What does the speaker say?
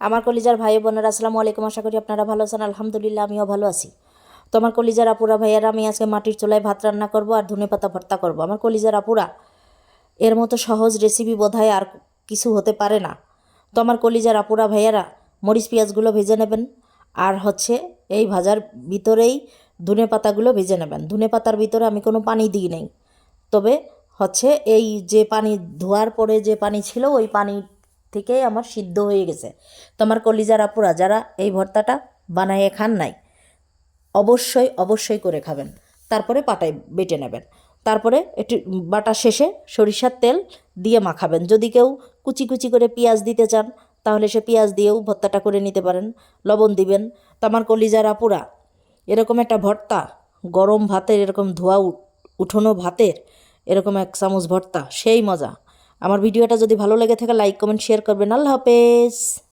আমার কলিজার ভাই বোনেরা আসসালামু আলাইকুম। আশা করি আপনারা ভালো আছেন। আলহামদুলিল্লাহ আমিও ভালো আছি। তো আমার কলিজার আপুরা ভাইয়ারা, আমি আজকে মাটির চুলায় ভাত রান্না করব আর ধনেপাতা ভর্তা করব। আমার কলিজার আপুরা, এর মতো সহজ রেসিপি বোধহয় আর কিছু হতে পারে না। তো আমার কলিজার আপুরা ভাইয়ারা, মরিচ পেঁয়াজগুলো ভেজে নেবেন আর এই ভাজার ভিতরেই ধনেপাতাগুলো ভেজে নেবেন। ধনেপাতার ভিতরে আমি কোনো পানি দিই নাই, তবে এই যে পানি ধোয়ার পরে যে পানি ছিল ওই পানি থেকেই আমার সিদ্ধ হয়ে গেছে। তো আমার কলিজার আপুরা যারা এই ভর্তাটা বানাইয়ে খান নাই, অবশ্যই অবশ্যই করে খাবেন। তারপরে পাটায় বেটে নেবেন। তারপরে একটু বাটা শেষে সরিষার তেল দিয়ে মাখাবেন। যদি কেউ কুচি কুচি করে পেঁয়াজ দিতে চান তাহলে সে পেঁয়াজ দিয়েও ভর্তাটা করে নিতে পারেন। লবণ দিবেন। তো আমার কলিজার আপুরা, এরকম একটা ভর্তা, গরম ভাতের এরকম ধোয়া উঠোনো ভাতের এরকম এক চামচ ভর্তা, সেই মজা। আমার ভিডিওটা যদি ভালো লেগে থাকে লাইক কমেন্ট শেয়ার করবেন। আল্লাহ হাফেজ।